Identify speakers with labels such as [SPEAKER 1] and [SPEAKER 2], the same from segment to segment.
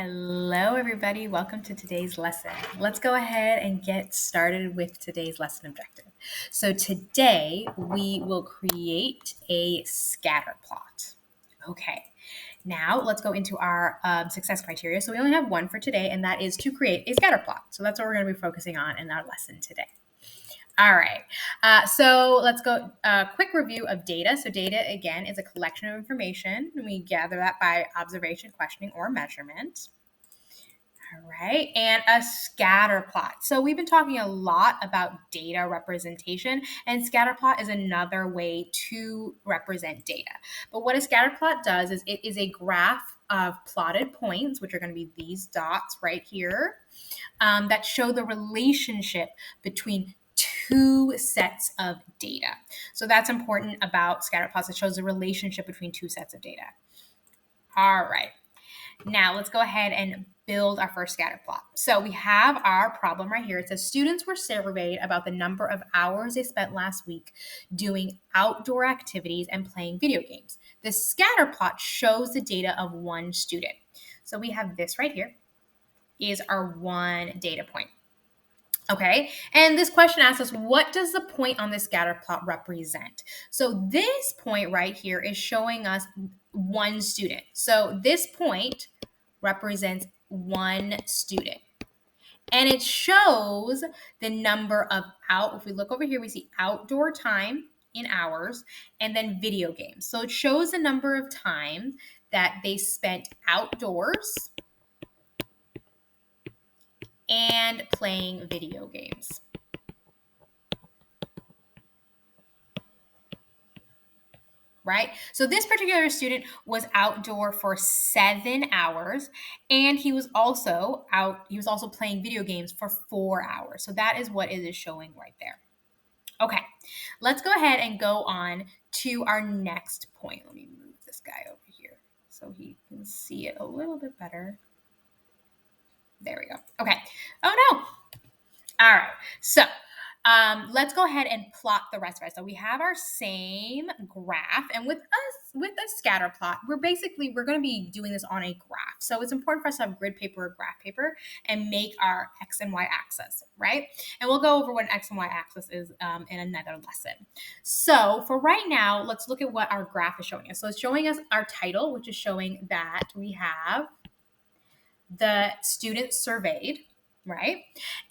[SPEAKER 1] Hello, everybody. Welcome to today's lesson. Let's go ahead and get started with today's lesson objective. So today we will create a scatter plot. Okay, now let's go into our success criteria. So we only have one for today, and that is to create a scatter plot. So that's what we're going to be focusing on in our lesson today. All right. So let's go quick review of data. So data, again, is a collection of information. And we gather that by observation, questioning, or measurement. All right. And a scatter plot. So we've been talking a lot about data representation, and scatter plot is another way to represent data. But what a scatter plot does is it is a graph of plotted points, which are going to be these dots right here, that show the relationship between two sets of data. So that's important about scatter plots. It shows the relationship between two sets of data. All right. Now let's go ahead and build our first scatter plot. So we have our problem right here. It says students were surveyed about the number of hours they spent last week doing outdoor activities and playing video games. The scatter plot shows the data of one student. So we have this right here is our one data point. Okay, and this question asks us, what does the point on this scatter plot represent? So this point right here is showing us one student. So this point represents one student. And it shows the number of if we look over here, we see outdoor time in hours and then video games. So it shows the number of time that they spent outdoors and playing video games. Right? So this particular student was outdoor for 7 hours, and he was also playing video games for 4 hours. So that is what it is showing right there. Okay, let's go ahead and go on to our next point. Let me move this guy over here so he can see it a little bit better. There we go. Okay. Oh no. All right. So let's go ahead and plot the rest of it. So we have our same graph, and with a scatter plot, we're going to be doing this on a graph. So it's important for us to have grid paper or graph paper and make our X and Y axis, right? And we'll go over what an X and Y axis is in another lesson. So for right now, let's look at what our graph is showing us. So it's showing us our title, which is showing that we have the students surveyed, right?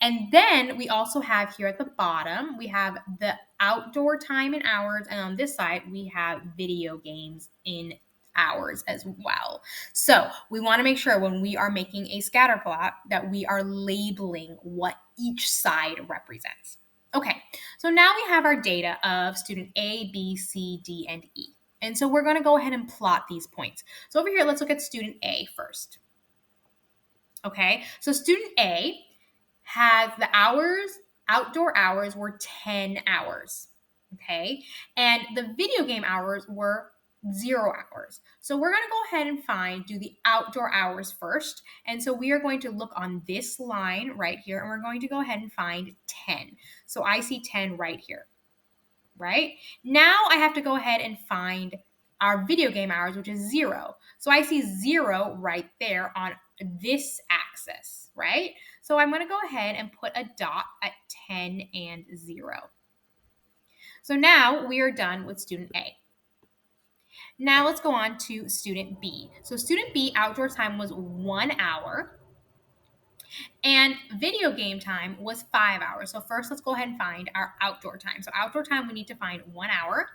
[SPEAKER 1] And then we also have here at the bottom, we have the outdoor time in hours. And on this side, we have video games in hours as well. So we want to make sure when we are making a scatter plot that we are labeling what each side represents. Okay, so now we have our data of student A, B, C, D, and E. And so we're going to go ahead and plot these points. So over here, let's look at student A first. Okay, so student A has the outdoor hours were 10 hours. Okay, and the video game hours were 0 hours. So we're going to go ahead and do the outdoor hours first. And so we are going to look on this line right here, and we're going to go ahead and find 10. So I see 10 right here, right? Now I have to go ahead and find our video game hours, which is 0. So I see 0 right there on this axis, right? So I'm going to go ahead and put a dot at 10 and 0. So now we are done with student A. Now let's go on to student B. So student B, outdoor time was 1 hour. And video game time was 5 hours. So first, let's go ahead and find our outdoor time. So outdoor time, we need to find 1 hour.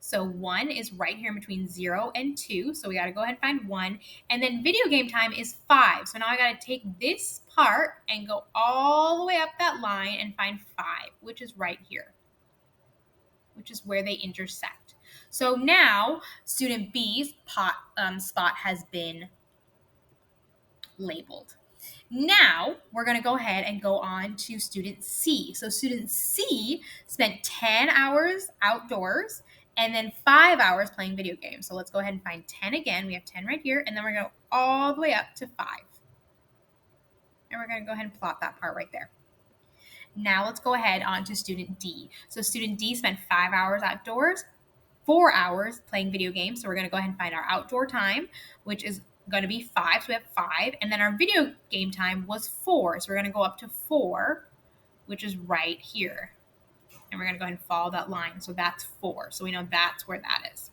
[SPEAKER 1] So 1 is right here in between 0 and 2. So we got to go ahead and find 1. And then video game time is 5. So now I got to take this part and go all the way up that line and find 5, which is right here, which is where they intersect. So now student B's spot has been labeled. Now we're going to go ahead and go on to student C. So student C spent 10 hours outdoors and then 5 hours playing video games. So let's go ahead and find 10 again. We have 10 right here, and then we're going to go all the way up to 5. And we're going to go ahead and plot that part right there. Now let's go ahead on to student D. So student D spent 5 hours outdoors, 4 hours playing video games. So we're going to go ahead and find our outdoor time, which is going to be 5. So we have 5. And then our video game time was 4. So we're going to go up to 4, which is right here. And we're going to go ahead and follow that line. So that's 4. So we know that's where that is.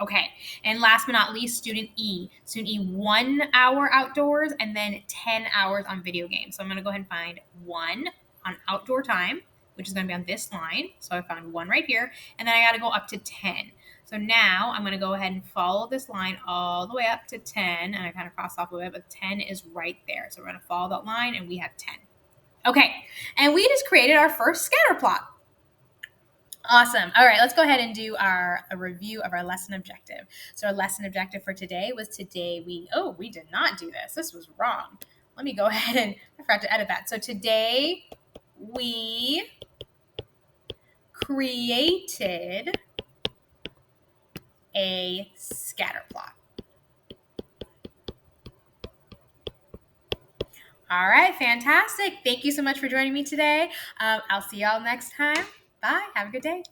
[SPEAKER 1] Okay, and last but not least, student E. Student E, 1 hour outdoors and then 10 hours on video games. So I'm going to go ahead and find 1 on outdoor time, which is going to be on this line. So I found 1 right here, and then I got to go up to 10. So now I'm going to go ahead and follow this line all the way up to 10, and I kind of crossed off a little bit, but 10 is right there. So we're going to follow that line, and we have 10. Okay, and we just created our first scatter plot. Awesome. All right, let's go ahead and do a review of our lesson objective. So our lesson objective for today was we did not do this. This was wrong. Let me go ahead and, I forgot to edit that. So today we created a scatter plot. All right, fantastic. Thank you so much for joining me today. I'll see y'all next time. Bye. Have a good day.